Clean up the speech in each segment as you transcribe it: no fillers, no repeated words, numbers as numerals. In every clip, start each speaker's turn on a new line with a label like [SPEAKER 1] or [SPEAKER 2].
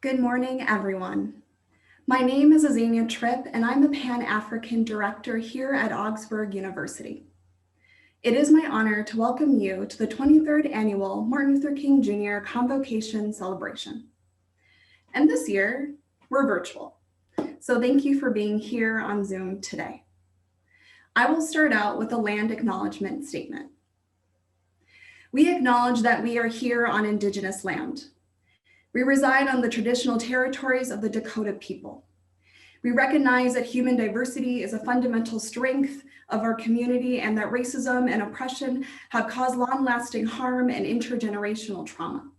[SPEAKER 1] Good morning, everyone. My name is Azania Tripp, and I'm the Pan-African Director here at Augsburg University. It is my honor to welcome you to the 23rd Annual Martin Luther King Jr. Convocation Celebration. And this year, we're virtual. So thank you for being here on Zoom today. I will start out with a land acknowledgement statement. We acknowledge that we are here on Indigenous land. We reside on the traditional territories of the Dakota people. We recognize that human diversity is a fundamental strength of our community and that racism and oppression have caused long-lasting harm and intergenerational trauma.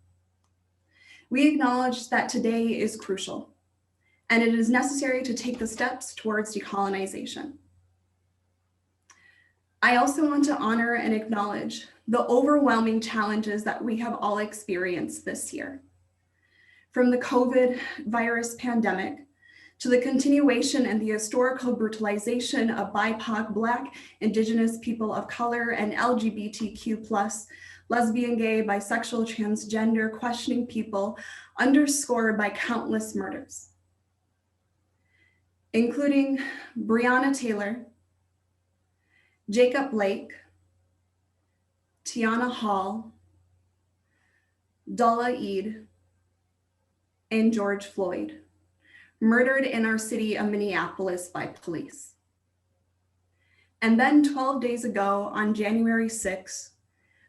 [SPEAKER 1] We acknowledge that today is crucial, and it is necessary to take the steps towards decolonization. I also want to honor and acknowledge the overwhelming challenges that we have all experienced this year. From the COVID virus pandemic to the continuation and the historical brutalization of BIPOC, Black, Indigenous people of color, and LGBTQ+, lesbian, gay, bisexual, transgender, questioning people, underscored by countless murders, including Breonna Taylor, Jacob Blake, Tiana Hall, Dalla Eid, and George Floyd, murdered in our city of Minneapolis by police. And then 12 days ago, on January 6th,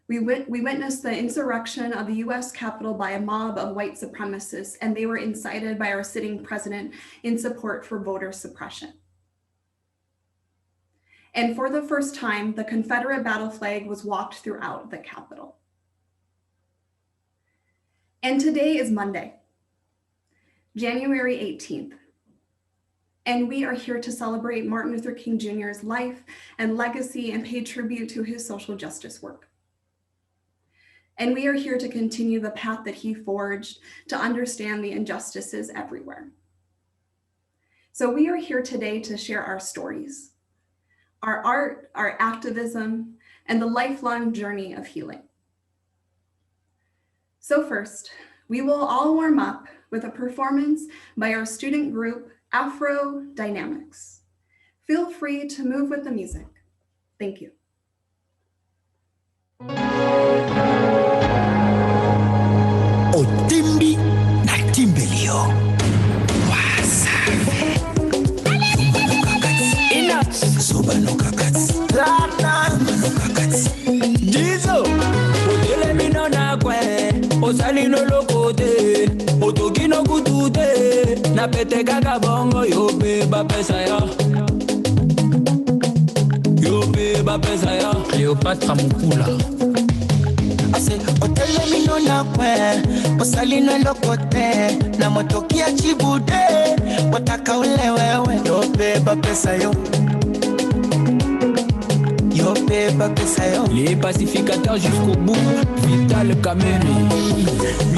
[SPEAKER 1] we witnessed the insurrection of the US Capitol by a mob of white supremacists, and they were incited by our sitting president in support for voter suppression. And for the first time, the Confederate battle flag was walked throughout the Capitol. And today is Monday, January 18th, and we are here to celebrate Martin Luther King Jr.'s life and legacy and pay tribute to his social justice work. And we are here to continue the path that he forged to understand the injustices everywhere. So we are here today to share our stories, our art, our activism, and the lifelong journey of healing. So first, we will all warm up with a performance by our student group, Afro Dynamics. Feel free to move with the music. Thank you.
[SPEAKER 2] Otimbi na timbelio. Wasafi. Yumba no kakats. Enough. Soba no kakats. Lana no kakats. Jizo. Otele mino na kwe. Osali no lokote. Otogi no kutute. Na pete kaka bongo. Yo beba pesa ya. Yo beba pesa ya. Cleopatra Mukula. Ase otele mino na kwe. Osali no lokote. Na motoki ya chibude. Wataka ule wewe. Yo beba pesa yo. Les pacificateurs jusqu'au bout, Vital Kameni.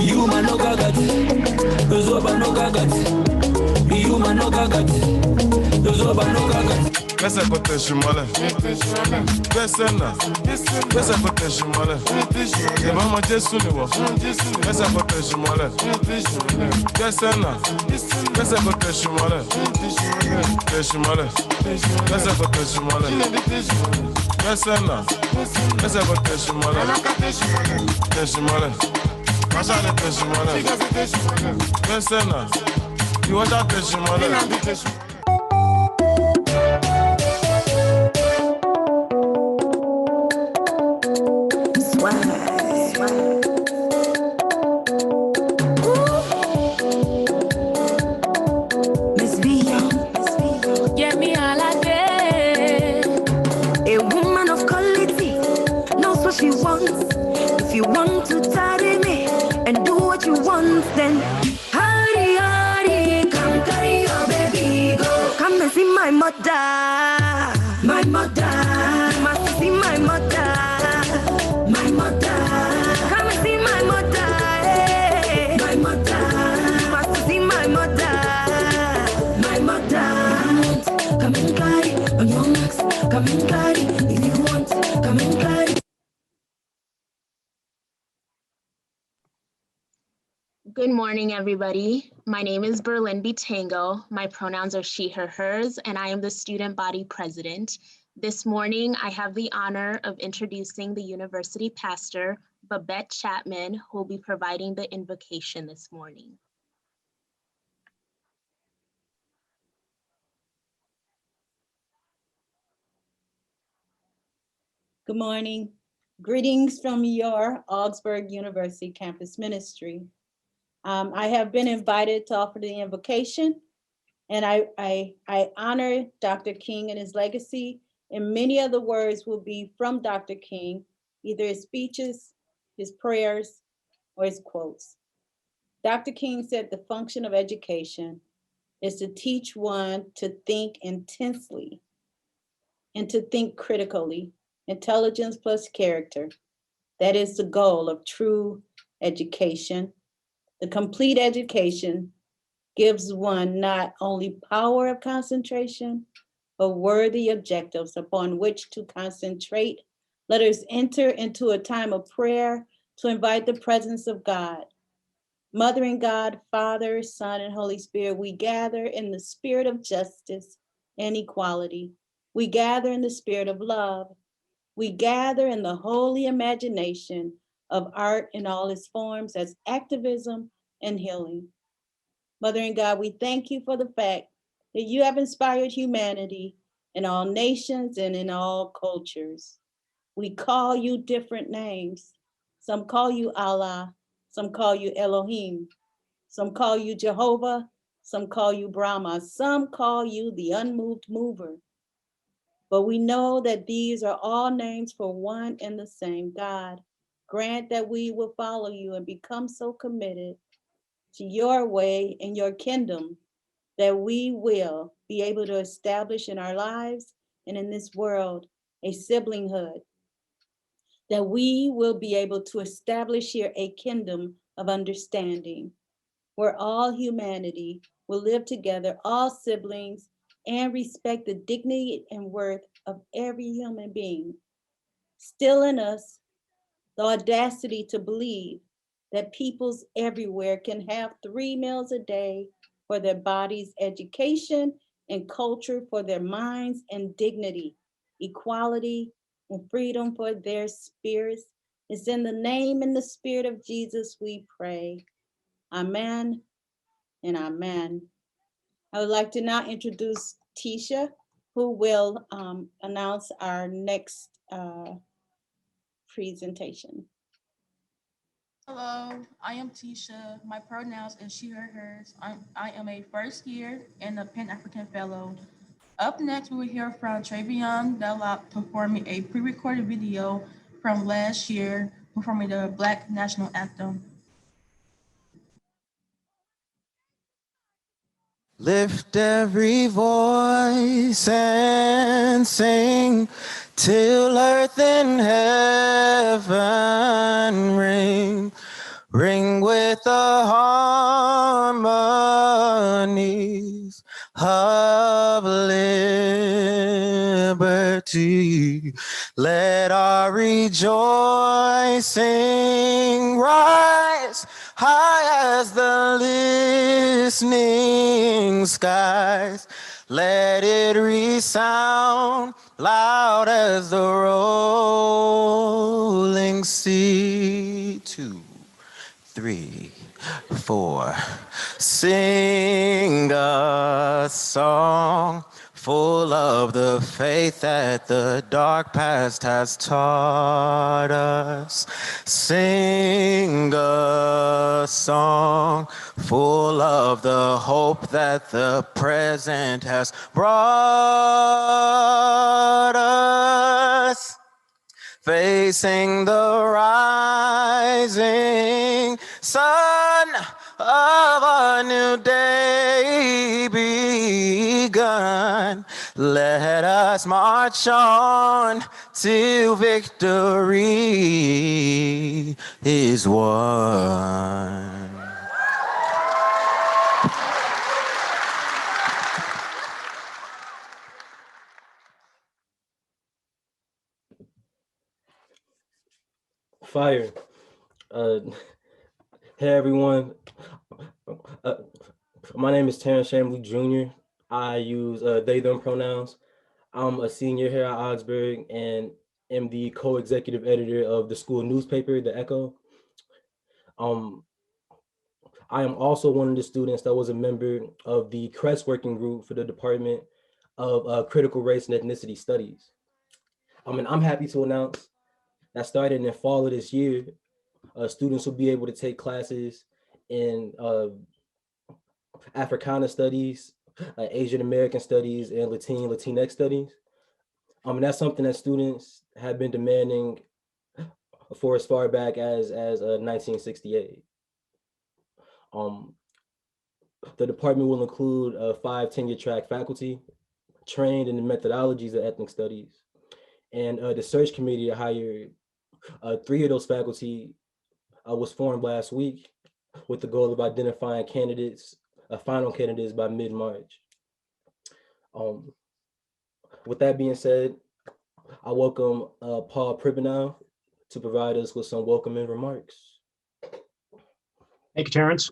[SPEAKER 2] Yuma no gagat, Zoba no gagat, Yuma no gagat, Zoba no gagat.
[SPEAKER 3] Pesa kote shimale, pesa na, pesa kote shimale. Eba ma Jesu ni wo, pesa kote shimale. Pesa na, pesa kote shimale. Shimale, pesa kote shimale. Pesa na, pesa kote shimale. Shimale, pesa kote shimale. Pesa na, iwaja kote shimale.
[SPEAKER 4] Then hurry, hurry, come carry your baby, go. Come and see my mother, my mother. You must see my mother, my mother. Come and see my mother, hey. My mother. You must see my mother, my mother. Come and carry on your marks, come and carry if you want, come and carry.
[SPEAKER 5] Good morning, everybody. My name is Berlin B. Tango. My pronouns are she, her, hers, and I am the student body president. This morning, I have the honor of introducing the university pastor, Babette Chapman, who will be providing the invocation this morning.
[SPEAKER 6] Good morning. Greetings from your Augsburg University campus ministry. I have been invited to offer the invocation, and I honor Dr. King and his legacy, and many of the words will be from Dr. King, either his speeches, his prayers, or his quotes. Dr. King said the function of education is to teach one to think intensely and to think critically, intelligence plus character. That is the goal of true education. The complete education gives one not only power of concentration, but worthy objectives upon which to concentrate. Let us enter into a time of prayer to invite the presence of God. Mothering God, Father, Son, and Holy Spirit, we gather in the spirit of justice and equality. We gather in the spirit of love. We gather in the holy imagination of art in all its forms as activism and healing. Mother and God, we thank you for the fact that you have inspired humanity in all nations and in all cultures. We call you different names. Some call you Allah, some call you Elohim, some call you Jehovah, some call you Brahma, some call you the unmoved mover. But we know that these are all names for one and the same God. Grant that we will follow you and become so committed to your way and your kingdom that we will be able to establish in our lives and in this world a siblinghood, that we will be able to establish here a kingdom of understanding where all humanity will live together, all siblings, and respect the dignity and worth of every human being. Still in us, the audacity to believe that peoples everywhere can have 3 meals a day for their bodies, education, and culture for their minds, and dignity, equality, and freedom for their spirits. It's in the name and the spirit of Jesus we pray. Amen and amen. I would like to now introduce Tisha, who will announce our next presentation.
[SPEAKER 7] Hello, I am Tisha. My pronouns is she, her, hers. I am a first year and a Pan-African Fellow. Up next, we will hear from Travion Dunlop performing a pre-recorded video from last year performing the Black National Anthem.
[SPEAKER 2] Lift every voice and sing till earth and heaven ring. Ring with the harmonies of liberty. Let our rejoicing rise high as the listening skies. Let it resound loud as the rolling sea. 2, 3, 4. Sing a song full of the faith that the dark past has taught us. Sing a song full of the hope that the present has brought us. Facing the rising sun of a new day begun. Let us march on till victory is won.
[SPEAKER 8] Fire. Hey everyone, Uh, my name is Terrence Shamley Jr. I use they, them pronouns. I'm a senior here at Augsburg and am the co-executive editor of the school newspaper, The Echo. Um, I am also one of the students that was a member of the CREST working group for the Department of Critical Race and Ethnicity Studies. And I'm happy to announce that starting in fall of this year, students will be able to take classes in Africana studies, Asian American studies, and Latinx studies. And that's something that students have been demanding for as far back as 1968. The department will include 5 tenure-track faculty trained in the methodologies of ethnic studies, and the search committee to hire 3 of those faculty was formed last week with the goal of identifying candidates, final candidates by mid-March. With that being said, I welcome Paul Pribenow to provide us with some welcoming remarks.
[SPEAKER 9] Thank you, Terrence.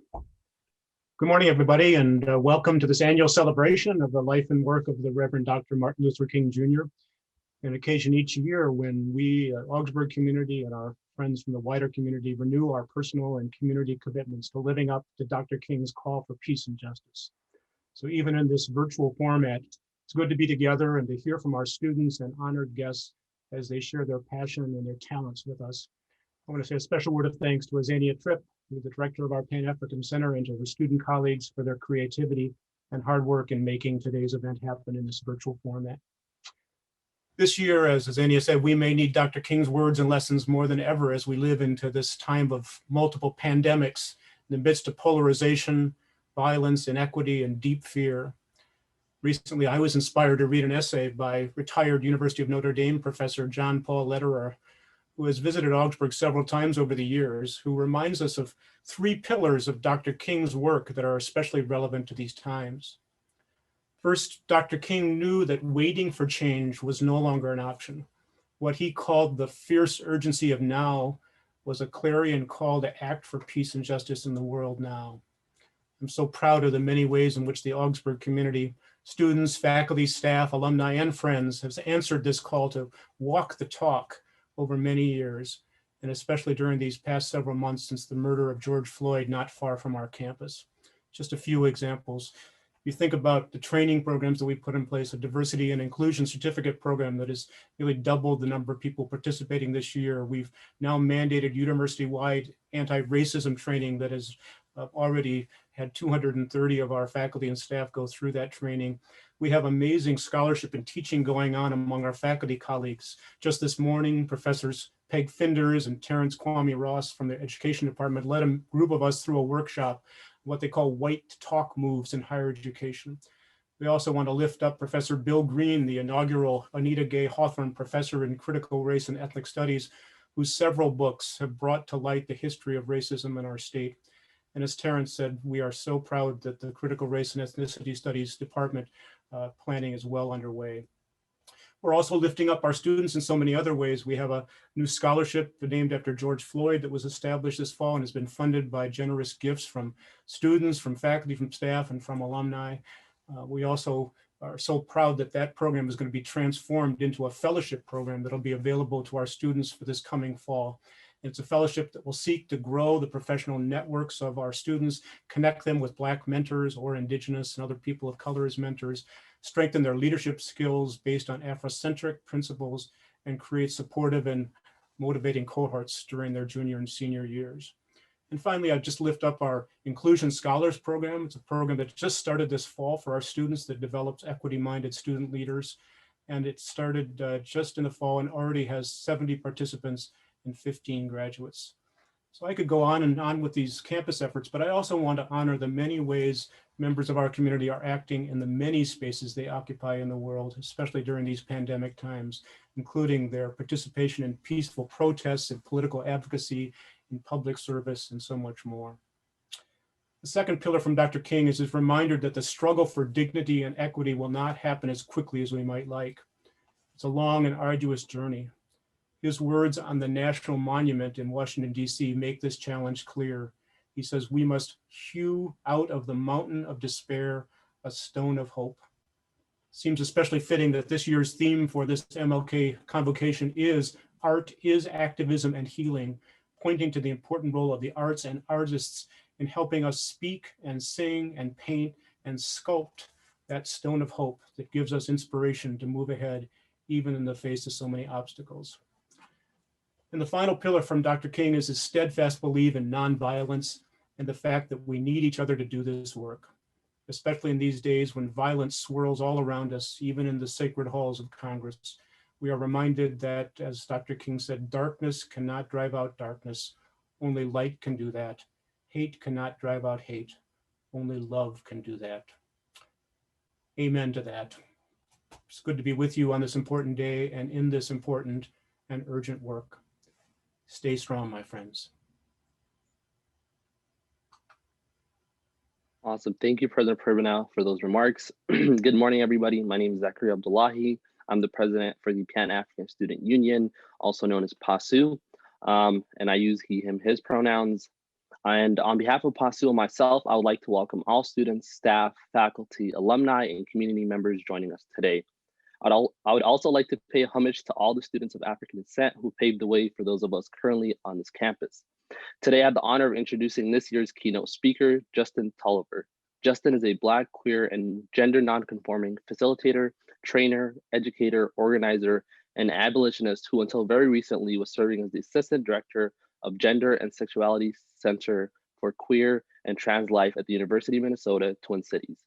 [SPEAKER 9] Good morning, everybody, and welcome to this annual celebration of the life and work of the Reverend Dr. Martin Luther King Jr., an occasion each year when we, Augsburg community and our friends from the wider community, renew our personal and community commitments to living up to Dr. King's call for peace and justice. So even in this virtual format, it's good to be together and to hear from our students and honored guests as they share their passion and their talents with us. I want to say a special word of thanks to Azania Tripp, who's the director of our Pan-African Center, and to her student colleagues for their creativity and hard work in making today's event happen in this virtual format. This year, as Azania said, we may need Dr. King's words and lessons more than ever as we live into this time of multiple pandemics in the midst of polarization, violence, inequity, and deep fear. Recently, I was inspired to read an essay by retired University of Notre Dame professor John Paul Lederer, who has visited Augsburg several times over the years, who reminds us of 3 pillars of Dr. King's work that are especially relevant to these times. First, Dr. King knew that waiting for change was no longer an option. What he called the fierce urgency of now was a clarion call to act for peace and justice in the world now. I'm so proud of the many ways in which the Augsburg community, students, faculty, staff, alumni, and friends have answered this call to walk the talk over many years, and especially during these past several months since the murder of George Floyd not far from our campus. Just a few examples. You think about the training programs that we put in place, a diversity and inclusion certificate program that has nearly doubled the number of people participating this year. We've now mandated university-wide anti-racism training that has already had 230 of our faculty and staff go through that training. We have amazing scholarship and teaching going on among our faculty colleagues. Just this morning, Professors Peg Finders and Terrence Kwame Ross from the Education Department led a group of us through a workshop, what they call white talk moves in higher education. We also want to lift up Professor Bill Green, the inaugural Anita Gay Hawthorne Professor in Critical Race and Ethnic Studies, whose several books have brought to light the history of racism in our state. And as Terrence said, we are so proud that the Critical Race and Ethnicity Studies Department planning is well underway. We're also lifting up our students in so many other ways. We have a new scholarship named after George Floyd that was established this fall and has been funded by generous gifts from students, from faculty, from staff, and from alumni. We also are so proud that that program is going to be transformed into a fellowship program that'll be available to our students for this coming fall. It's a fellowship that will seek to grow the professional networks of our students, connect them with Black mentors or Indigenous and other people of color as mentors, strengthen their leadership skills based on Afrocentric principles, and create supportive and motivating cohorts during their junior and senior years. And finally, I just lift up our Inclusion Scholars Program. It's a program that just started this fall for our students that develops equity-minded student leaders. And it started just in the fall and already has 70 participants and 15 graduates. So I could go on and on with these campus efforts, but I also want to honor the many ways members of our community are acting in the many spaces they occupy in the world, especially during these pandemic times, including their participation in peaceful protests and political advocacy, in public service, and so much more. The second pillar from Dr. King is his reminder that the struggle for dignity and equity will not happen as quickly as we might like. It's a long and arduous journey. His words on the National Monument in Washington, D.C. make this challenge clear. He says, we must hew out of the mountain of despair a stone of hope. Seems especially fitting that this year's theme for this MLK Convocation is Art is Activism and Healing, pointing to the important role of the arts and artists in helping us speak and sing and paint and sculpt that stone of hope that gives us inspiration to move ahead, even in the face of so many obstacles. And the final pillar from Dr. King is his steadfast belief in nonviolence and the fact that we need each other to do this work, especially in these days when violence swirls all around us, even in the sacred halls of Congress. We are reminded that, as Dr. King said, darkness cannot drive out darkness. Only light can do that. Hate cannot drive out hate. Only love can do that. Amen to that. It's good to be with you on this important day and in this important and urgent work. Stay strong, my friends.
[SPEAKER 10] Awesome. Thank you, President Perbanel, for those remarks. Good morning, everybody. My name is Zachary Abdullahi. I'm the president for the Pan-African Student Union, also known as PASU, and I use he, him, his pronouns. And on behalf of PASU and myself, I would like to welcome all students, staff, faculty, alumni, and community members joining us today. I would also like to pay homage to all the students of African descent who paved the way for those of us currently on this campus. Today, I have the honor of introducing this year's keynote speaker, Justin Tolliver. Justin is a Black, queer, and gender nonconforming facilitator, trainer, educator, organizer, and abolitionist who until very recently was serving as the assistant director of Gender and Sexuality Center for Queer and Trans Life at the University of Minnesota, Twin Cities.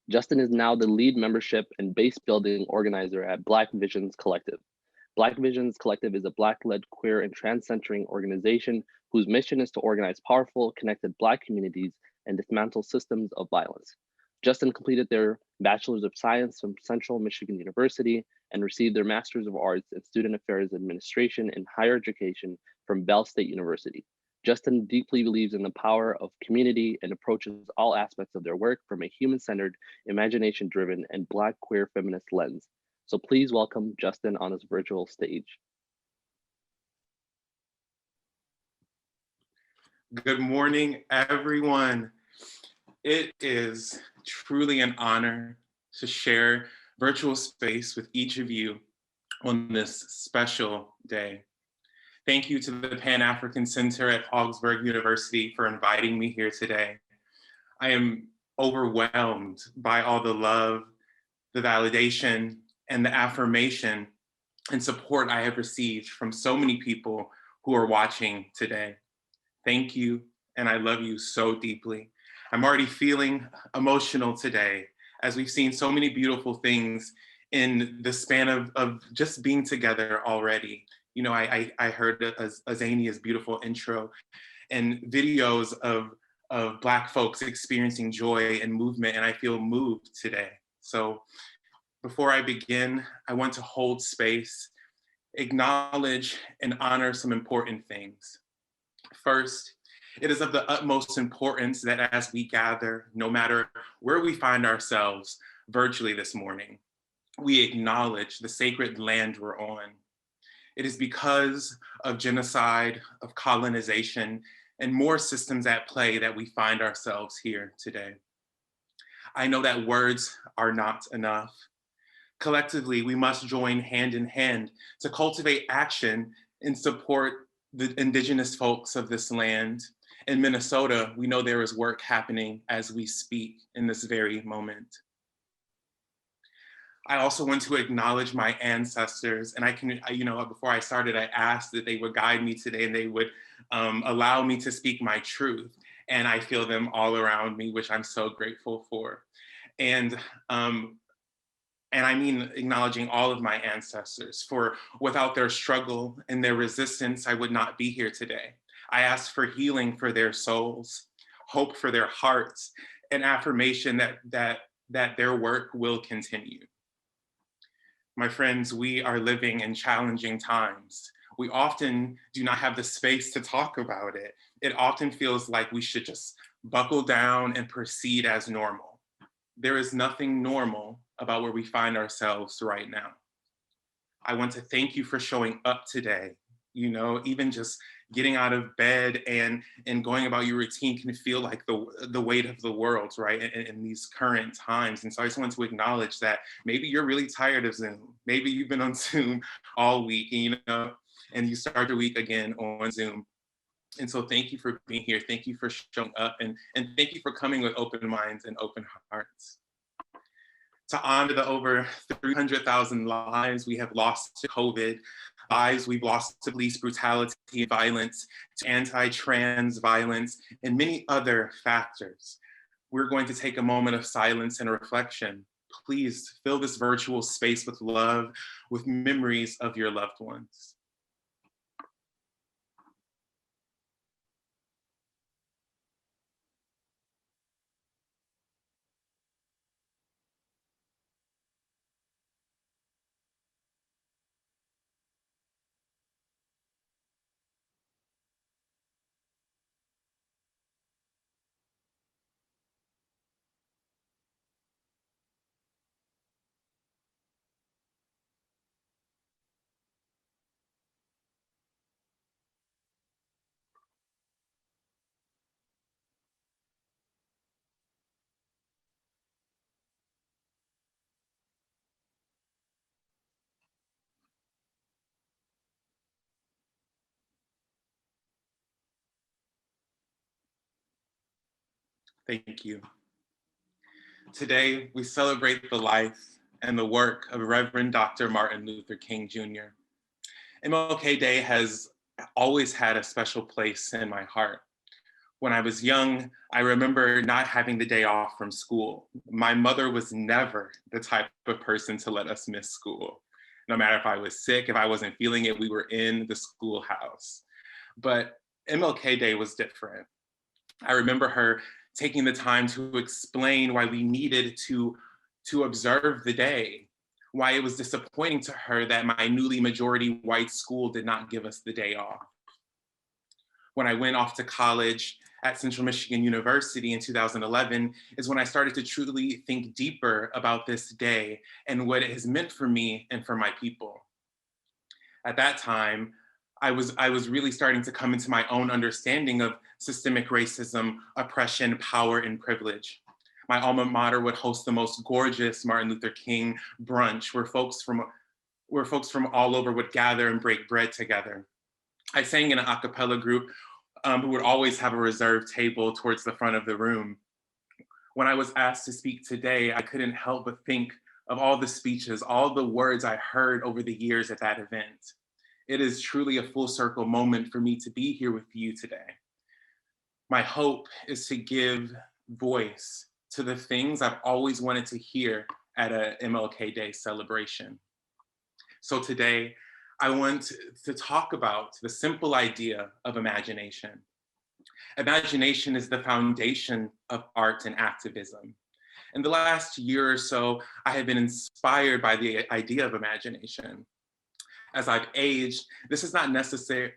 [SPEAKER 10] Justin is now the lead membership and base building organizer at Black Visions Collective. Black Visions Collective is a Black-led queer and trans-centering organization whose mission is to organize powerful, connected Black communities and dismantle systems of violence. Justin completed their Bachelor's of Science from Central Michigan University and received their Master's of Arts in Student Affairs Administration in Higher Education from Bell State University. Justin deeply believes in the power of community and approaches all aspects of their work from a human-centered, imagination-driven, and Black queer feminist lens. So please welcome Justin on this virtual stage.
[SPEAKER 11] Good morning, everyone. It is truly an honor to share virtual space with each of you on this special day. Thank you to the Pan-African Center at Augsburg University for inviting me here today. I am overwhelmed by all the love, the validation, and the affirmation and support I have received from so many people who are watching today. Thank you, and I love you so deeply. I'm already feeling emotional today as we've seen so many beautiful things in the span of just being together already. You know, I heard Azania's beautiful intro and videos of Black folks experiencing joy and movement, and I feel moved today. So before I begin, I want to hold space, acknowledge and honor some important things. First, it is of the utmost importance that as we gather, no matter where we find ourselves virtually this morning, we acknowledge the sacred land we're on. It is because of genocide, of colonization, and more systems at play that we find ourselves here today. I know that words are not enough. Collectively, we must join hand in hand to cultivate action and support the indigenous folks of this land. In Minnesota, we know there is work happening as we speak in this very moment. I also want to acknowledge my ancestors, and I can, you know, before I started, I asked that they would guide me today and they would allow me to speak my truth. And I feel them all around me, which I'm so grateful for. And I mean acknowledging all of my ancestors, for without their struggle and their resistance, I would not be here today. I ask for healing for their souls, hope for their hearts, and affirmation that their work will continue. My friends, we are living in challenging times. We often do not have the space to talk about it. It often feels like we should just buckle down and proceed as normal. There is nothing normal about where we find ourselves right now. I want to thank you for showing up today, you know, even just getting out of bed and going about your routine can feel like the weight of the world, right? In these current times. And so I just want to acknowledge that maybe you're really tired of Zoom. Maybe you've been on Zoom all week, and you start your week again on Zoom. And so thank you for being here. Thank you for showing up, and thank you for coming with open minds and open hearts. To honor the over 300,000 lives we have lost to COVID, lives we've lost to police brutality and violence, to anti-trans violence, and many other factors, we're going to take a moment of silence and reflection. Please fill this virtual space with love, with memories of your loved ones. Thank you. Today, we celebrate the life and the work of Reverend Dr. Martin Luther King Jr. MLK Day has always had a special place in my heart. When I was young, I remember not having the day off from school. My mother was never the type of person to let us miss school. No matter if I was sick, if I wasn't feeling it, we were in the schoolhouse. But MLK Day was different. I remember her taking the time to explain why we needed to observe the day, why it was disappointing to her that my newly majority white school did not give us the day off. When I went off to college at Central Michigan University in 2011 is when I started to truly think deeper about this day and what it has meant for me and for my people. At that time, I was really starting to come into my own understanding of systemic racism, oppression, power, and privilege. My alma mater would host the most gorgeous Martin Luther King brunch where folks from all over would gather and break bread together. I sang in an a cappella group who would always have a reserved table towards the front of the room. When I was asked to speak today, I couldn't help but think of all the speeches, all the words I heard over the years at that event. It is truly a full circle moment for me to be here with you today. My hope is to give voice to the things I've always wanted to hear at a MLK Day celebration. So today, I want to talk about the simple idea of imagination. Imagination is the foundation of art and activism. In the last year or so, I have been inspired by the idea of imagination. As I've aged, this is not necessary.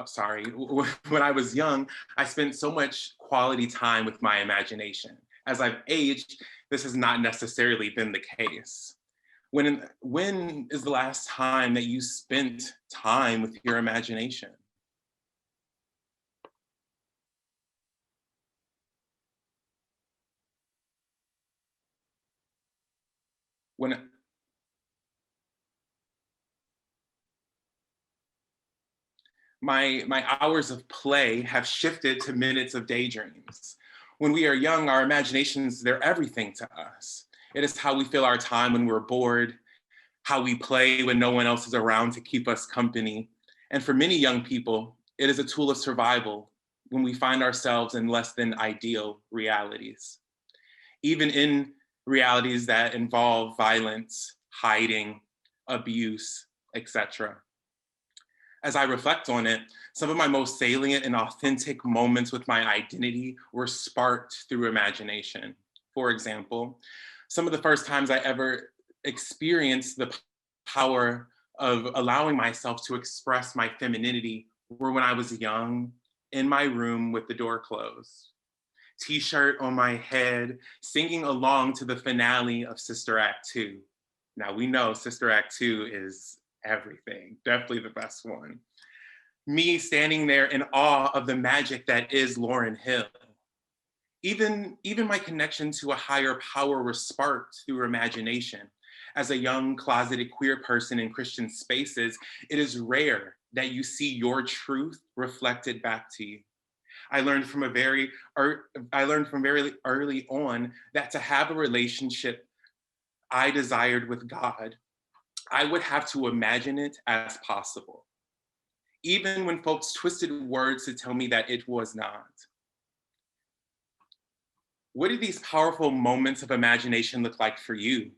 [SPEAKER 11] Sorry, when I was young, I spent so much quality time with my imagination. As I've aged, this has not necessarily been the case. When is the last time that you spent time with your imagination? My hours of play have shifted to minutes of daydreams. When we are young, our imaginations, they're everything to us. It is how we fill our time when we're bored, how we play when no one else is around to keep us company. And for many young people, it is a tool of survival when we find ourselves in less than ideal realities. Even in realities that involve violence, hiding, abuse, etc. As I reflect on it, some of my most salient and authentic moments with my identity were sparked through imagination. For example, some of the first times I ever experienced the power of allowing myself to express my femininity were when I was young, in my room with the door closed. T-shirt on my head, singing along to the finale of Sister Act 2. Now we know Sister Act 2 is everything, definitely the best one. Me standing there in awe of the magic that is Lauryn Hill. Even my connection to a higher power was sparked through imagination. As a young closeted queer person in Christian spaces, it is rare that you see your truth reflected back to you. I learned from very early on that to have a relationship I desired with God, I would have to imagine it as possible, even when folks twisted words to tell me that it was not. What do these powerful moments of imagination look like for you?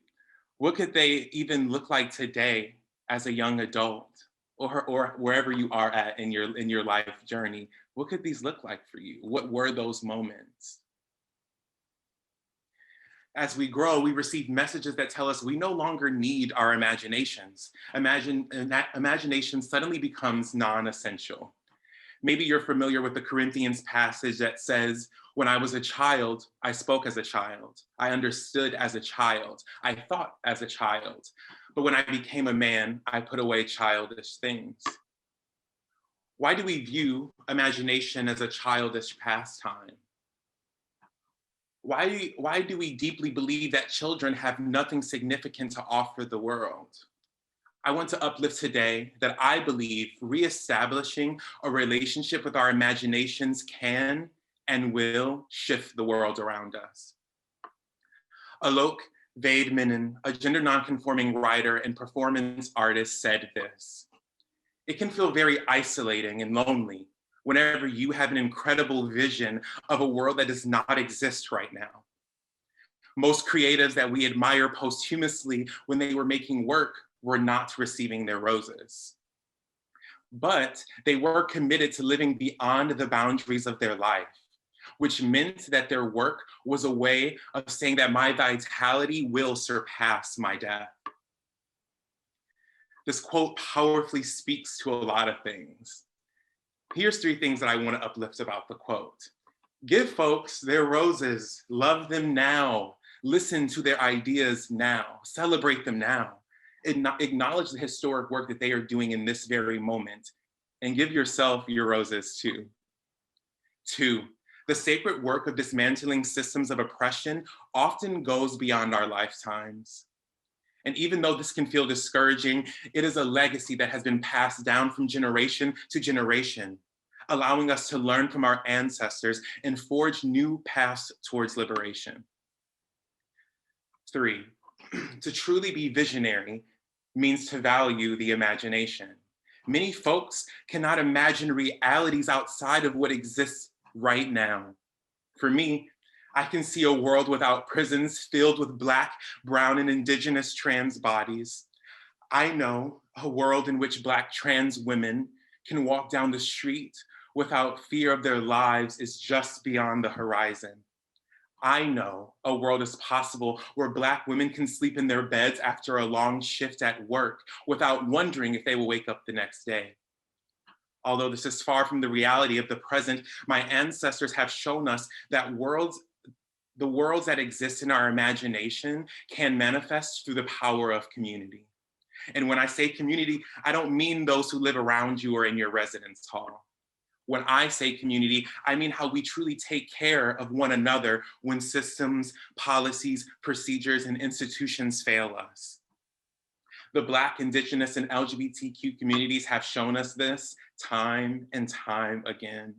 [SPEAKER 11] What could they even look like today as a young adult, or wherever you are at in your life journey? What could these look like for you? What were those moments? As we grow, we receive messages that tell us we no longer need our imaginations. Imagination suddenly becomes non-essential. Maybe you're familiar with the Corinthians passage that says, when I was a child, I spoke as a child. I understood as a child. I thought as a child. But when I became a man, I put away childish things. Why do we view imagination as a childish pastime? Why do we deeply believe that children have nothing significant to offer the world? I want to uplift today that I believe reestablishing a relationship with our imaginations can and will shift the world around us. Alok Vaid-Menon, a gender nonconforming writer and performance artist, said this: "It can feel very isolating and lonely whenever you have an incredible vision of a world that does not exist right now. Most creatives that we admire posthumously when they were making work were not receiving their roses. But they were committed to living beyond the boundaries of their life, which meant that their work was a way of saying that my vitality will surpass my death." This quote powerfully speaks to a lot of things. Here's 3 things that I want to uplift about the quote. Give folks their roses, love them now, listen to their ideas now, celebrate them now, acknowledge the historic work that they are doing in this very moment, and give yourself your roses too. 2, the sacred work of dismantling systems of oppression often goes beyond our lifetimes. And even though this can feel discouraging, it is a legacy that has been passed down from generation to generation, allowing us to learn from our ancestors and forge new paths towards liberation. 3, to truly be visionary means to value the imagination. Many folks cannot imagine realities outside of what exists right now. For me, I can see a world without prisons filled with Black, brown, and Indigenous trans bodies. I know a world in which Black trans women can walk down the street without fear of their lives is just beyond the horizon. I know a world is possible where Black women can sleep in their beds after a long shift at work without wondering if they will wake up the next day. Although this is far from the reality of the present, my ancestors have shown us that the worlds that exist in our imagination can manifest through the power of community. And when I say community, I don't mean those who live around you or in your residence hall. When I say community, I mean how we truly take care of one another when systems, policies, procedures, and institutions fail us. The Black, Indigenous, and LGBTQ communities have shown us this time and time again.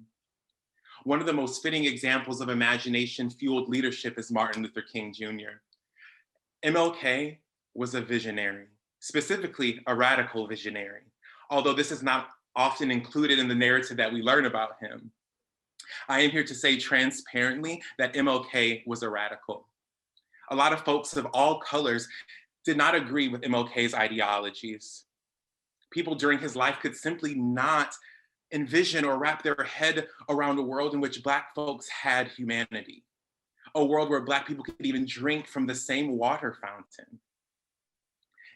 [SPEAKER 11] One of the most fitting examples of imagination-fueled leadership is Martin Luther King Jr. MLK was a visionary, specifically a radical visionary, although this is not often included in the narrative that we learn about him. I am here to say transparently that MLK was a radical. A lot of folks of all colors did not agree with MLK's ideologies. People during his life could simply not envision or wrap their head around a world in which Black folks had humanity, a world where Black people could even drink from the same water fountain.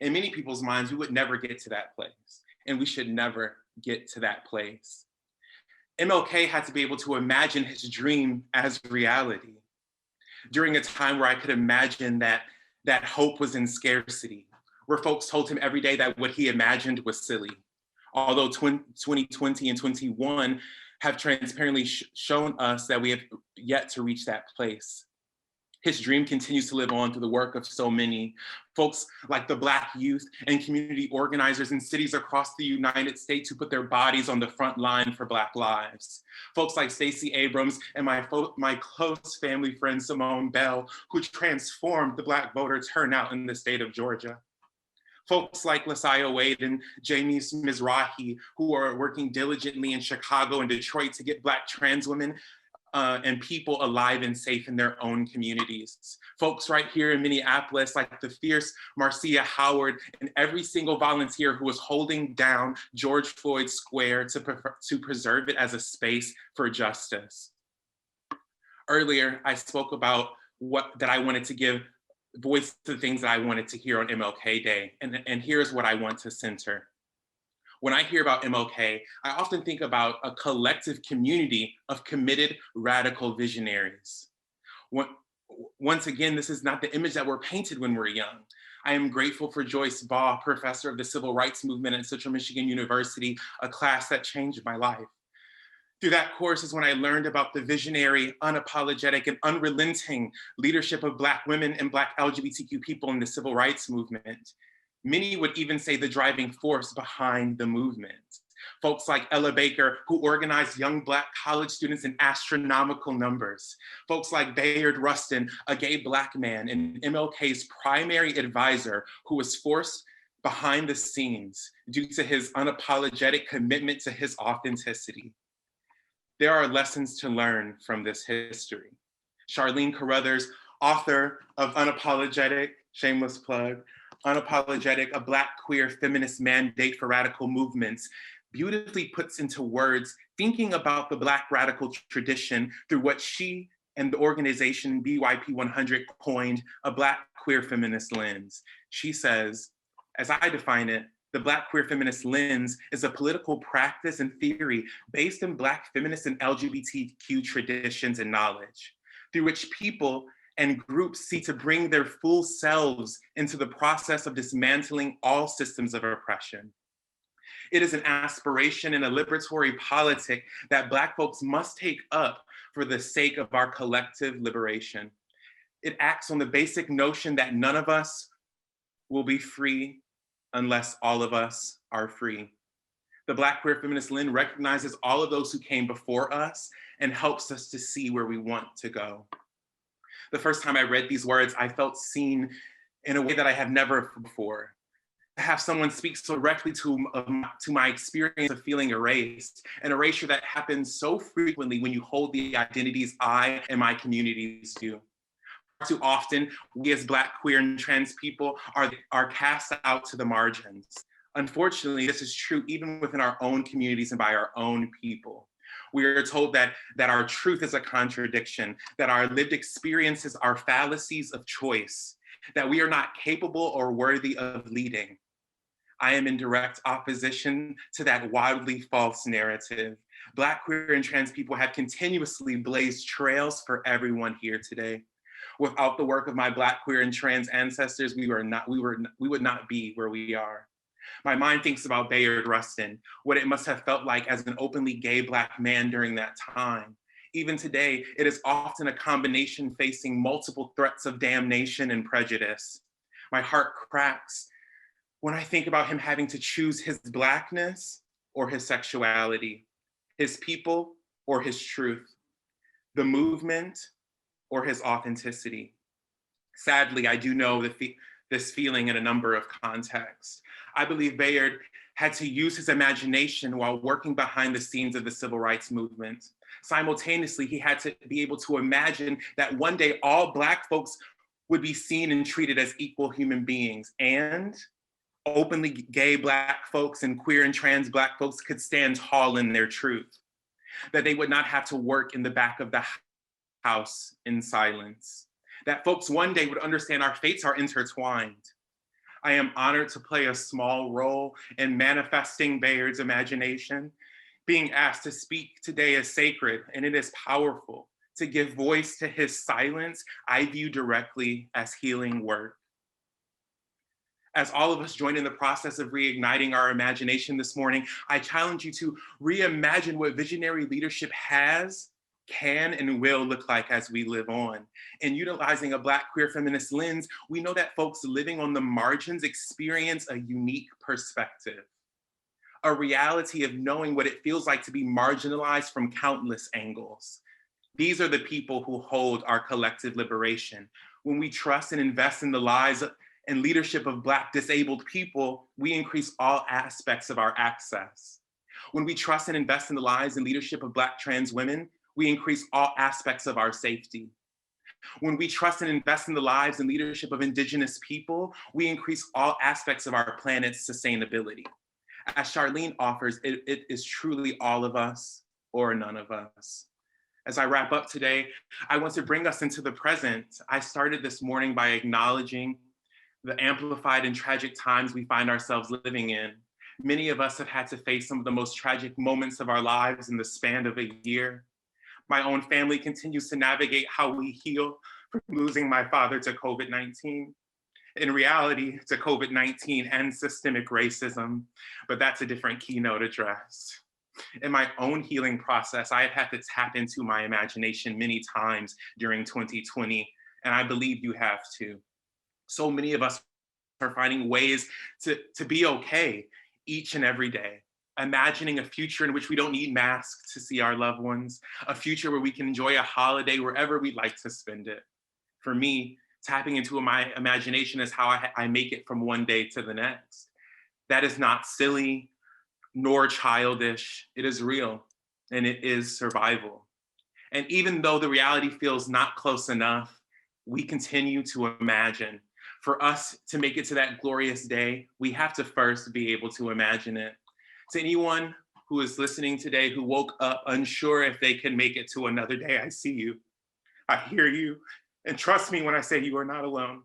[SPEAKER 11] In many people's minds, we would never get to that place, and we should never get to that place. MLK had to be able to imagine his dream as reality. During a time where I could imagine that hope was in scarcity, where folks told him every day that what he imagined was silly, Although 2020 and 21 have transparently shown us that we have yet to reach that place. His dream continues to live on through the work of so many folks like the Black youth and community organizers in cities across the United States who put their bodies on the front line for Black lives. Folks like Stacey Abrams and my close family friend Simone Bell, who transformed the Black voter turnout in the state of Georgia. Folks like Lasaya Wade and Janice Mizrahi, who are working diligently in Chicago and Detroit to get Black trans women and people alive and safe in their own communities. Folks right here in Minneapolis, like the fierce Marcia Howard and every single volunteer who was holding down George Floyd Square to preserve it as a space for justice. Earlier, I spoke about that I wanted to give voice to the things that I wanted to hear on MLK Day, and here's what I want to center. When I hear about MLK, I often think about a collective community of committed radical visionaries. Once again, this is not the image that we're painted when we're young. I am grateful for Joyce Baugh, professor of the Civil Rights Movement at Central Michigan University, a class that changed my life. Through that course is when I learned about the visionary, unapologetic, and unrelenting leadership of Black women and Black LGBTQ people in the Civil Rights Movement. Many would even say the driving force behind the movement. Folks like Ella Baker, who organized young Black college students in astronomical numbers. Folks like Bayard Rustin, a gay Black man and MLK's primary advisor, who was forced behind the scenes due to his unapologetic commitment to his authenticity. There are lessons to learn from this history. Charlene Carruthers, author of Unapologetic, shameless plug, Unapologetic, a Black queer feminist mandate for radical movements, beautifully puts into words thinking about the Black radical tradition through what she and the organization BYP 100 coined a Black queer feminist lens. She says, as I define it, the Black queer feminist lens is a political practice and theory based in Black feminist and LGBTQ traditions and knowledge, through which people and groups seek to bring their full selves into the process of dismantling all systems of oppression. It is an aspiration and a liberatory politic that Black folks must take up for the sake of our collective liberation. It acts on the basic notion that none of us will be free unless all of us are free. The Black queer feminist lens recognizes all of those who came before us and helps us to see where we want to go. The first time I read these words, I felt seen in a way that I have never before. To have someone speak so directly to my experience of feeling erased, an erasure that happens so frequently when you hold the identities I and my communities do. Too often, we as Black, queer, and trans people are cast out to the margins. Unfortunately, this is true even within our own communities and by our own people. We are told that our truth is a contradiction, that our lived experiences are fallacies of choice, that we are not capable or worthy of leading. I am in direct opposition to that wildly false narrative. Black, queer, and trans people have continuously blazed trails for everyone here today. Without the work of my Black, queer, and trans ancestors, we would not be where we are. My mind thinks about Bayard Rustin, what it must have felt like as an openly gay Black man during that time. Even today, it is often a combination facing multiple threats of damnation and prejudice. My heart cracks when I think about him having to choose his Blackness or his sexuality, his people or his truth, the movement or his authenticity. Sadly, I do know this feeling in a number of contexts. I believe Bayard had to use his imagination while working behind the scenes of the civil rights movement. Simultaneously, he had to be able to imagine that one day all Black folks would be seen and treated as equal human beings, and openly gay Black folks and queer and trans Black folks could stand tall in their truth, that they would not have to work in the back of the house in silence, that folks one day would understand our fates are intertwined. I am honored to play a small role in manifesting Bayard's imagination. Being asked to speak today is sacred, and it is powerful. To give voice to his silence, I view directly as healing work. As all of us join in the process of reigniting our imagination this morning, I challenge you to reimagine what visionary leadership has, can, and will look like as we live on. In utilizing a Black queer feminist lens, we know that folks living on the margins experience a unique perspective, a reality of knowing what it feels like to be marginalized from countless angles. These are the people who hold our collective liberation. When we trust and invest in the lives and leadership of Black disabled people, we increase all aspects of our access. When we trust and invest in the lives and leadership of Black trans women, we increase all aspects of our safety. When we trust and invest in the lives and leadership of Indigenous people, we increase all aspects of our planet's sustainability. As Charlene offers, it is truly all of us or none of us. As I wrap up today, I want to bring us into the present. I started this morning by acknowledging the amplified and tragic times we find ourselves living in. Many of us have had to face some of the most tragic moments of our lives in the span of a year. My own family continues to navigate how we heal from losing my father to COVID-19. In reality, to COVID-19 and systemic racism, but that's a different keynote address. In my own healing process, I have had to tap into my imagination many times during 2020, and I believe you have too. So many of us are finding ways to be okay each and every day, imagining a future in which we don't need masks to see our loved ones, a future where we can enjoy a holiday wherever we'd like to spend it. For me, tapping into my imagination is how I make it from one day to the next. That is not silly nor childish. It is real, and it is survival. And even though the reality feels not close enough, we continue to imagine. For us to make it to that glorious day, we have to first be able to imagine it. To anyone who is listening today who woke up unsure if they can make it to another day, I see you. I hear you. And trust me when I say you are not alone.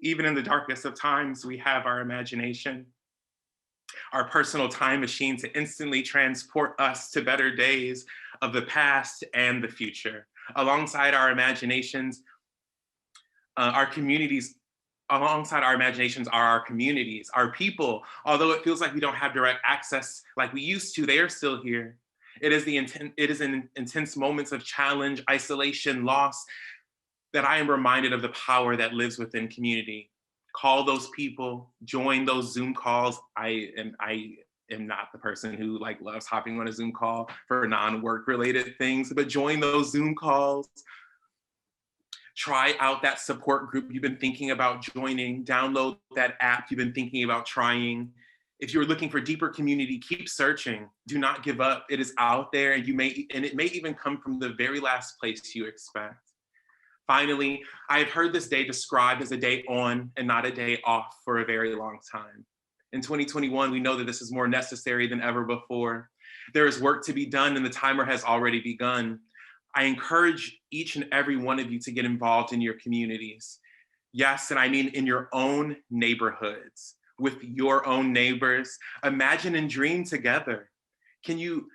[SPEAKER 11] Even in the darkest of times, we have our imagination, our personal time machine to instantly transport us to better days of the past and the future. Alongside our imaginations, our communities, alongside our imaginations are our communities, our people. Although it feels like we don't have direct access like we used to, they are still here. It is in intense moments of challenge, isolation, loss, that I am reminded of the power that lives within community. Call those people, join those Zoom calls. I am not the person who loves hopping on a Zoom call for non-work related things, but join those Zoom calls. Try out that support group you've been thinking about joining. Download that app you've been thinking about trying. If you're looking for deeper community, keep searching. Do not give up. It is out there, and it may even come from the very last place you expect. Finally, I have heard this day described as a day on and not a day off for a very long time. In 2021, we know that this is more necessary than ever before. There is work to be done, and the timer has already begun. I encourage each and every one of you to get involved in your communities. Yes, and I mean in your own neighborhoods, with your own neighbors. Imagine and dream together. Can you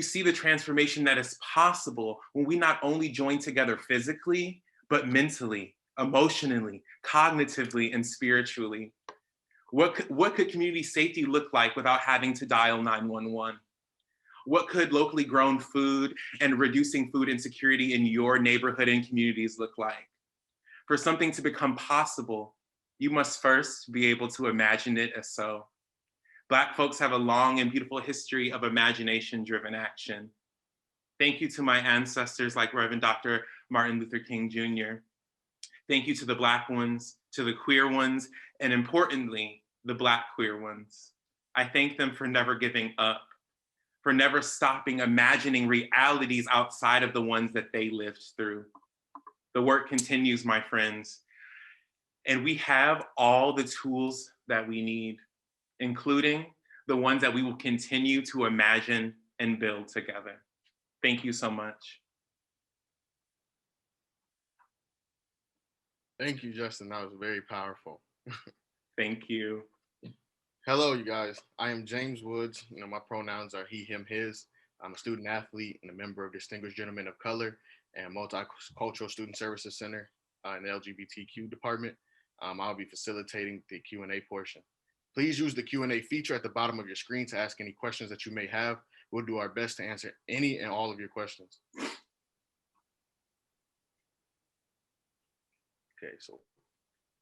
[SPEAKER 11] see the transformation that is possible when we not only join together physically, but mentally, emotionally, cognitively, and spiritually? What could community safety look like without having to dial 911? What could locally grown food and reducing food insecurity in your neighborhood and communities look like? For something to become possible, you must first be able to imagine it as so. Black folks have a long and beautiful history of imagination-driven action. Thank you to my ancestors like Reverend Dr. Martin Luther King Jr. Thank you to the Black ones, to the queer ones, and importantly, the Black queer ones. I thank them for never giving up, for never stopping imagining realities outside of the ones that they lived through. The work continues, my friends, and we have all the tools that we need, including the ones that we will continue to imagine and build together. Thank you so much.
[SPEAKER 12] Thank you, Justin. That was very powerful.
[SPEAKER 11] Thank you.
[SPEAKER 12] Hello, you guys. I am James Woods. My pronouns are he, him, his. I'm a student athlete and a member of Distinguished Gentlemen of Color and Multicultural Student Services Center in the LGBTQ department. I'll be facilitating the Q&A portion. Please use the Q&A feature at the bottom of your screen to ask any questions that you may have. We'll do our best to answer any and all of your questions. Okay, so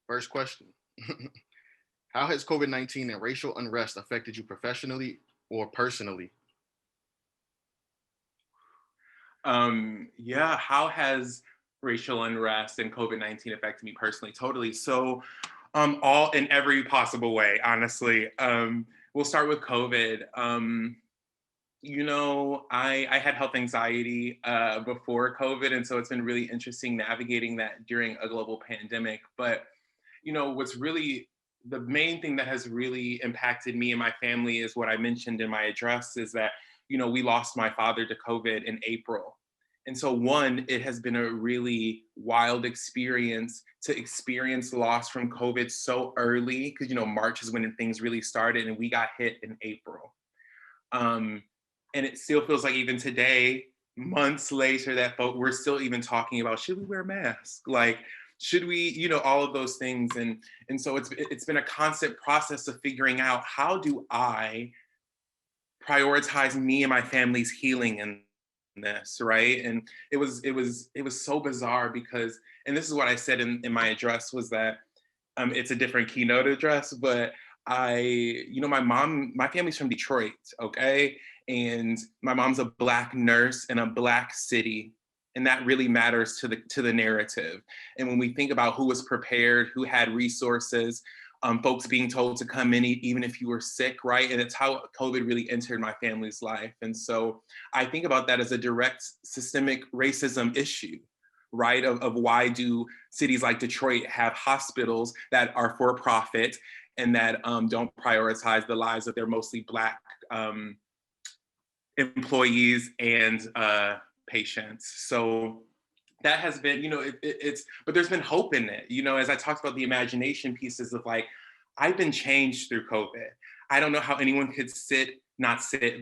[SPEAKER 12] first question. How has COVID-19 and racial unrest affected you professionally or personally?
[SPEAKER 11] Yeah, how has racial unrest and COVID-19 affected me personally? Totally. So all in every possible way, honestly. We'll start with COVID. You know, I had health anxiety before COVID, and so it's been really interesting navigating that during a global pandemic. But, you know, what's really the main thing that has really impacted me and my family is what I mentioned in my address is that, you know, we lost my father to COVID in April. And so one, it has been a really wild experience to experience loss from COVID so early, because, you know, March is when things really started and we got hit in April. And it still feels like even today, months later, that we're still even talking about, should we wear masks? Like, should we, you know, all of those things. And so it's been a constant process of figuring out, how do I prioritize me and my family's healing in this, right? And it was so bizarre because, and this is what I said in my address, was that it's a different keynote address, but you know, my family's from Detroit, okay? And my mom's a Black nurse in a Black city. And that really matters to the narrative. And when we think about who was prepared, who had resources, folks being told to come in even if you were sick, right? And it's how COVID really entered my family's life. And so I think about that as a direct systemic racism issue, right? Of why do cities like Detroit have hospitals that are for profit and that don't prioritize the lives of their mostly Black employees and patients. So that has been, you know, but there's been hope in it. You know, as I talked about the imagination pieces of like, I've been changed through COVID. I don't know how anyone could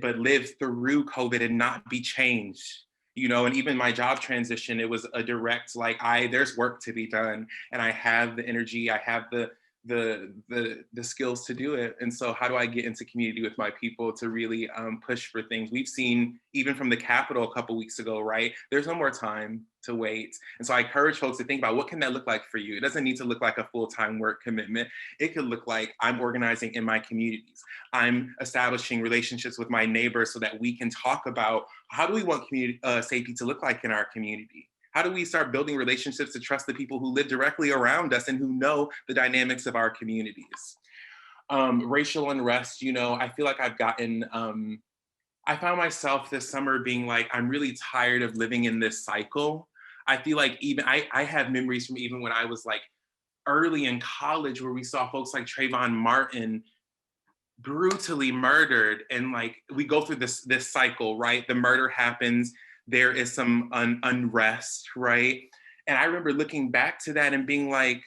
[SPEAKER 11] but live through COVID and not be changed. You know, and even my job transition, it was a direct, like, there's work to be done and I have the energy, I have the skills to do it. And so how do I get into community with my people to really push for things? We've seen, even from the Capitol a couple weeks ago, right? There's no more time to wait. And so I encourage folks to think about, what can that look like for you? It doesn't need to look like a full-time work commitment. It could look like I'm organizing in my communities. I'm establishing relationships with my neighbors so that we can talk about, how do we want community safety to look like in our community? How do we start building relationships to trust the people who live directly around us and who know the dynamics of our communities? Racial unrest, you know, I feel like I've gotten, I found myself this summer being like, I'm really tired of living in this cycle. I feel like even, I have memories from even when I was like early in college where we saw folks like Trayvon Martin brutally murdered. And like, we go through this cycle, right? The murder happens, there is some unrest, right? And I remember looking back to that and being like,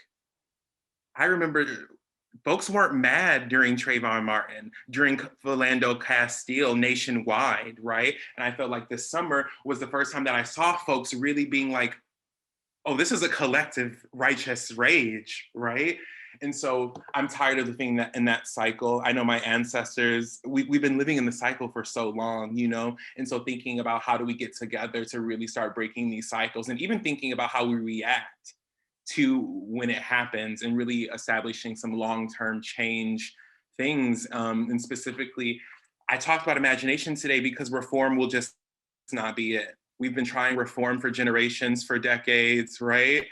[SPEAKER 11] I remember folks weren't mad during Trayvon Martin, during Philando Castile nationwide, right? And I felt like this summer was the first time that I saw folks really being like, oh, this is a collective righteous rage, right? And so I'm tired of living in that cycle. I know my ancestors, we've been living in the cycle for so long, you know? And so thinking about how do we get together to really start breaking these cycles, and even thinking about how we react to when it happens, and really establishing some long-term change things. And specifically, I talked about imagination today because reform will just not be it. We've been trying reform for generations, for decades, right?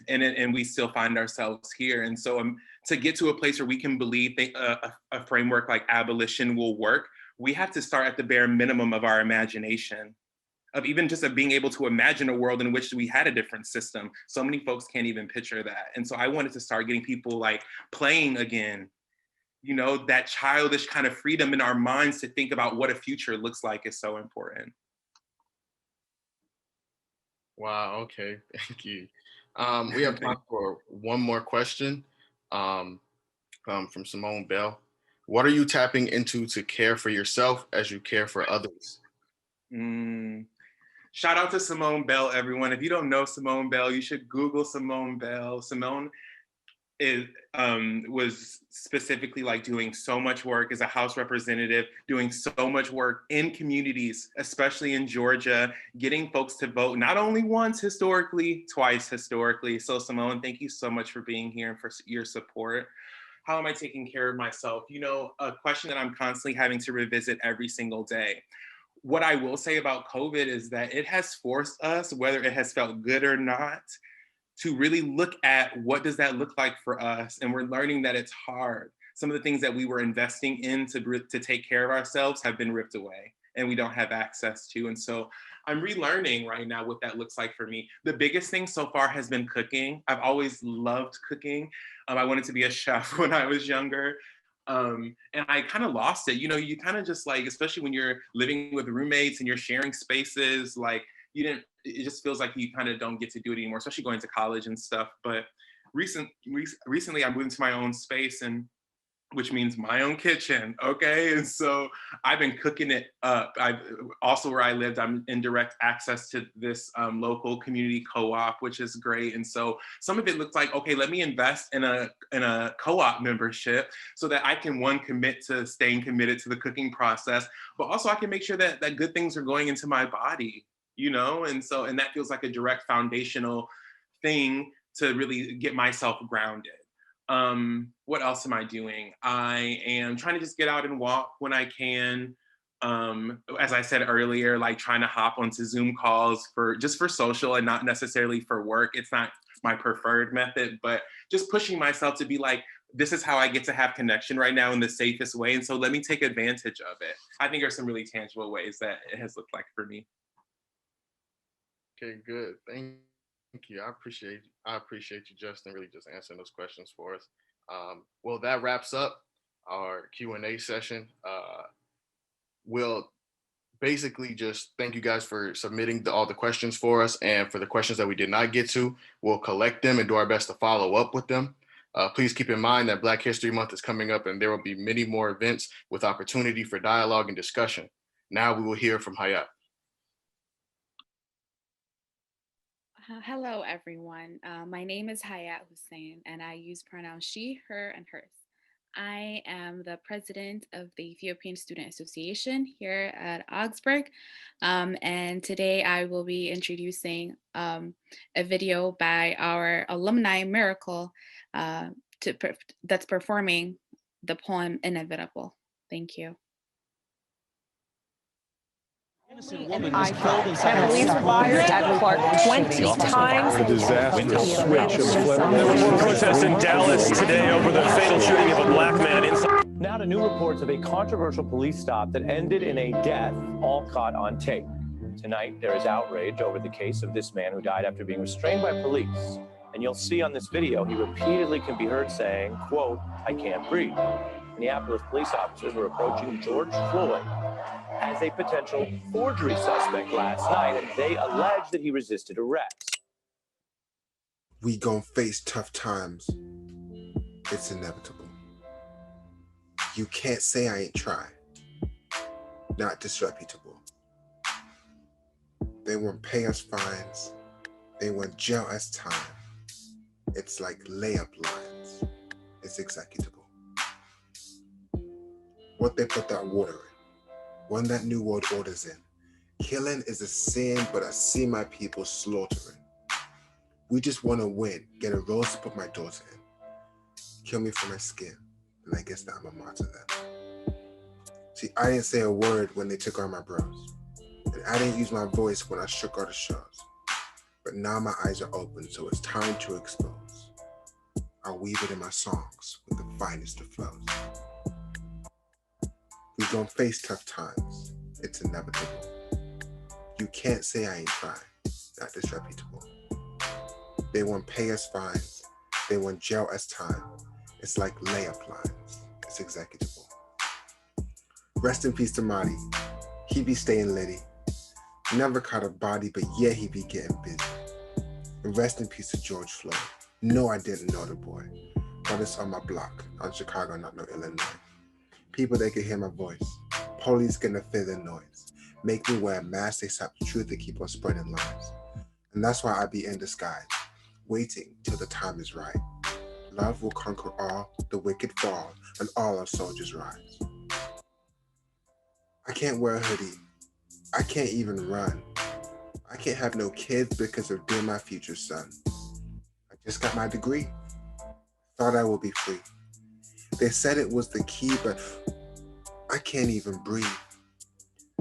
[SPEAKER 11] And we still find ourselves here. And so to get to a place where we can believe a framework like abolition will work, we have to start at the bare minimum of our imagination, of even just of being able to imagine a world in which we had a different system. So many folks can't even picture that. And so I wanted to start getting people like playing again, you know, that childish kind of freedom in our minds to think about what a future looks like is so important.
[SPEAKER 12] Wow, okay, thank you. We have time for one more question from Simone Bell. What are you tapping into to care for yourself as you care for others?
[SPEAKER 11] Shout out to Simone Bell, everyone. If you don't know Simone Bell, you should Google Simone Bell. Simone was specifically like doing so much work as a House representative, doing so much work in communities, especially in Georgia, getting folks to vote not only once historically, twice historically. So Simone, thank you so much for being here and for your support. How am I taking care of myself? You know, a question that I'm constantly having to revisit every single day. What I will say about COVID is that it has forced us, whether it has felt good or not, to really look at what does that look like for us. And we're learning that it's hard. Some of the things that we were investing in to take care of ourselves have been ripped away and we don't have access to. And so I'm relearning right now what that looks like for me. The biggest thing so far has been cooking. I've always loved cooking. I wanted to be a chef when I was younger. And I kind of lost it. You know, you kind of just like, especially when you're living with roommates and you're sharing spaces, like it just feels like you kind of don't get to do it anymore, especially going to college and stuff. But recently I moved into my own space, and which means my own kitchen, okay? And so I've been cooking it up. Also where I lived, I'm in direct access to this local community co-op, which is great. And so some of it looks like, okay, let me invest in a co-op membership so that I can, one, commit to staying committed to the cooking process, but also I can make sure that good things are going into my body, you know? And that feels like a direct foundational thing to really get myself grounded. What else am I doing? I am trying to just get out and walk when I can. As I said earlier, like trying to hop onto Zoom calls for social and not necessarily for work. It's not my preferred method, but just pushing myself to be like, this is how I get to have connection right now in the safest way. And so let me take advantage of it. I think there's some really tangible ways that it has looked like for me.
[SPEAKER 12] Okay, good. Thank you. I appreciate you, Justin, really just answering those questions for us. Well, that wraps up our Q&A session. We'll basically just thank you guys for submitting all the questions for us, and for the questions that we did not get to, we'll collect them and do our best to follow up with them. Please keep in mind that Black History Month is coming up, and there will be many more events with opportunity for dialogue and discussion. Now we will hear from Hayat.
[SPEAKER 13] Hello, everyone. My name is Hayat Hussein, and I use pronouns she, her, and hers. I am the president of the Ethiopian Student Association here at Augsburg, and today I will be introducing a video by our alumni Miracle that's performing the poem Inevitable. Thank you.
[SPEAKER 14] Innocent woman was killed inside police fired at Clark 20 times.
[SPEAKER 15] A disastrous switch of flammable
[SPEAKER 14] Protests in Dallas today over the fatal shooting of a black man inside.
[SPEAKER 16] Now to new reports of a controversial police stop that ended in a death, all caught on tape. Tonight, there is outrage over the case of this man who died after being restrained by police. And you'll see on this video, he repeatedly can be heard saying, quote, "I can't breathe." Minneapolis police officers were approaching George Floyd as a potential forgery suspect last night, and they alleged that he resisted arrest.
[SPEAKER 17] We gon' face tough times. It's inevitable. You can't say I ain't tried. Not disreputable. They won't pay us fines. They won't jail us time. It's like layup lines. It's executable. What they put that water in. When that new world order's in. Killing is a sin, but I see my people slaughtering. We just want to win, get a rose to put my daughter in. Kill me for my skin, and I guess that I'm a martyr then. See, I didn't say a word when they took on my bros, and I didn't use my voice when I shook all the shows. But now my eyes are open, so it's time to expose. I weave it in my songs with the finest of flows. We gon' face tough times, it's inevitable. You can't say I ain't tried, not disreputable. They won't pay us fines, they won't jail us time. It's like layup lines, it's executable. Rest in peace to Marty, he be staying litty. Never caught a body, but yeah, he be getting busy. And rest in peace to George Floyd. No, I didn't know the boy, but it's on my block, on Chicago, not no Illinois. People, they can hear my voice. Police gonna feel the noise. Make me wear a mask, they stop the truth, they keep on spreading lies. And that's why I be in disguise, waiting till the time is right. love will conquer all, the wicked fall, and all our soldiers rise. I can't wear a hoodie. I can't even run. I can't have no kids because of dear my future son. I just got my degree. Thought I would be free. They said it was the key, but I can't even breathe.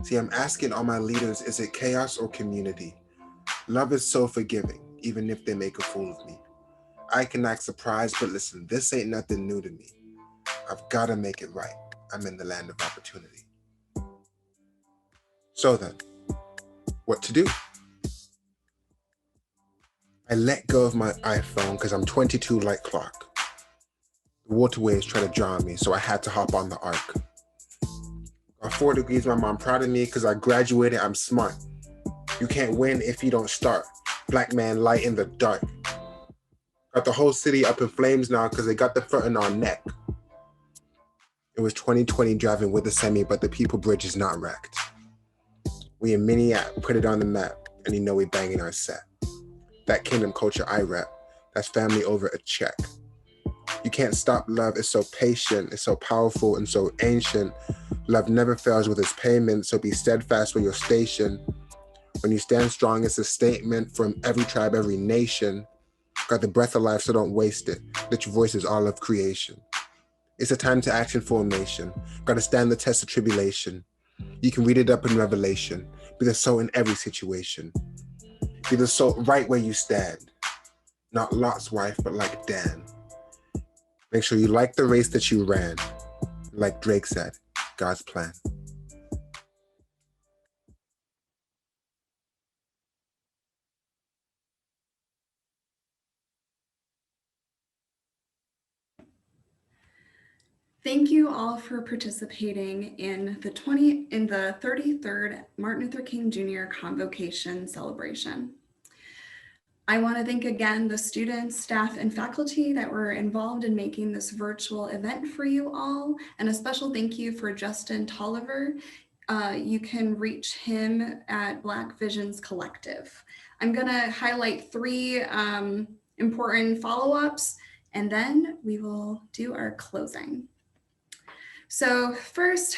[SPEAKER 17] See, I'm asking all my leaders, is it chaos or community? Love is so forgiving, even if they make a fool of me. I can act surprised, but listen, this ain't nothing new to me. I've got to make it right. I'm in the land of opportunity. So then, what to do? I let go of my iPhone because I'm 22 like Clark. The waterways try to drown me, so I had to hop on the ark. Got 4 degrees, my mom proud of me because I graduated, I'm smart. You can't win if you don't start. Black man light in the dark. Got the whole city up in flames now because they got the front in our neck. It was 2020 driving with a semi, but the people bridge is not wrecked. We in Mini-App, put it on the map, and you know we banging our set. That kingdom culture I rep, that's family over a check. You can't stop love, it's so patient, it's so powerful and so ancient. Love never fails with its payment, so be steadfast with your station. When you stand strong, it's a statement from every tribe, every nation. Got the breath of life, so don't waste it. Let your voice is all of creation. It's a time to action formation. Gotta stand the test of tribulation. You can read it up in Revelation. Be the salt in every situation. Be the salt right where you stand. Not Lot's wife, but like Dan. Make sure you like the race that you ran. Like Drake said, God's plan.
[SPEAKER 1] Thank you all for participating in the 33rd Martin Luther King Jr. Convocation celebration. I want to thank again the students, staff, and faculty that were involved in making this virtual event for you all, and a special thank you for Justin Tolliver. You can reach him at Black Visions Collective. I'm going to highlight 3 important follow-ups, and then we will do our closing. So first,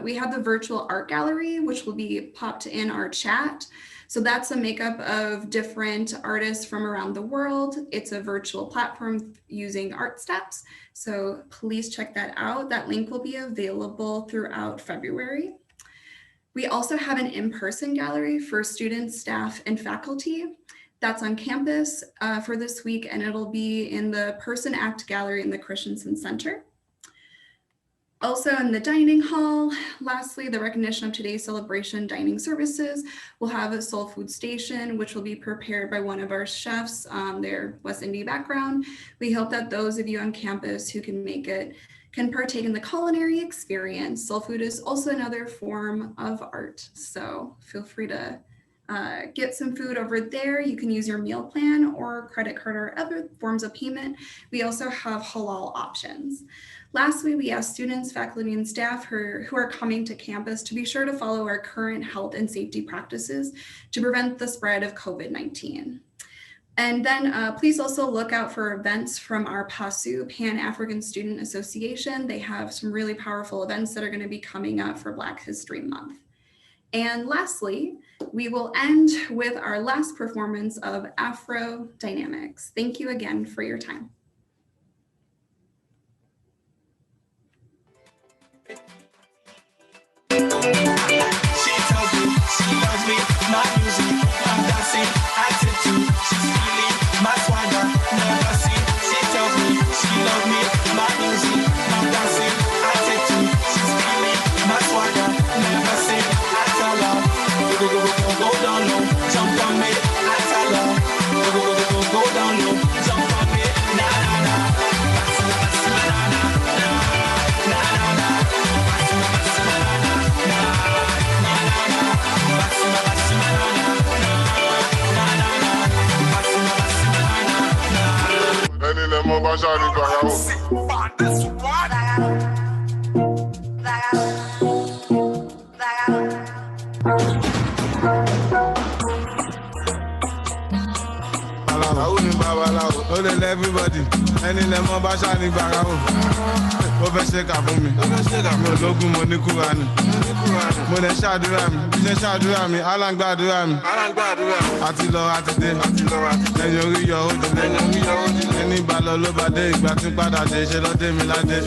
[SPEAKER 1] we have the virtual art gallery, which will be popped in our chat. So that's a makeup of different artists from around the world. It's a virtual platform using art steps. So please check that out. That link will be available throughout February. We also have an in-person gallery for students, staff, and faculty. That's on campus for this week, and it'll be in the Person Act Gallery in the Christensen Center. Also in the dining hall, lastly, the recognition of today's celebration dining services. We'll have a soul food station, which will be prepared by one of our chefs, their West Indian background. We hope that those of you on campus who can make it can partake in the culinary experience. Soul food is also another form of art, so feel free to get some food over there. You can use your meal plan or credit card or other forms of payment. We also have halal options. Lastly, we ask students, faculty, and staff who are coming to campus to be sure to follow our current health and safety practices to prevent the spread of COVID-19. And then please also look out for events from our PASU, Pan-African Student Association. They have some really powerful events that are going to be coming up for Black History Month. And lastly, we will end with our last performance of Afro Dynamics. Thank you again for your time.
[SPEAKER 2] She told me she loves me, my music, I'm dancing, attitude, she's feeling my swagger, never seen. She tells me she loves me, my music, I'm dancing, attitude, she's feeling my swagger, never seen. I tell her, go down low, jump on me. I tell her, go down low, jump on me. Na na na, na na na, na na na.
[SPEAKER 3] everybody. Ẹni lẹ mọ bá ṣáni gbàrà o. Ó fẹ́ ṣe kà fún mi. Mo lógún mo ní Kúránì. Mo lè ṣàdúrà mi. Bí ṣe ṣàdúrà mi, Alan gbàdúrà mi. Àti lọ àti dé. Lẹ́yìn orí yọ ó dé. Ẹni bá lọ ló bá dé. Ìgbà tí ń padà dé ṣe lọ́dé mi ládé.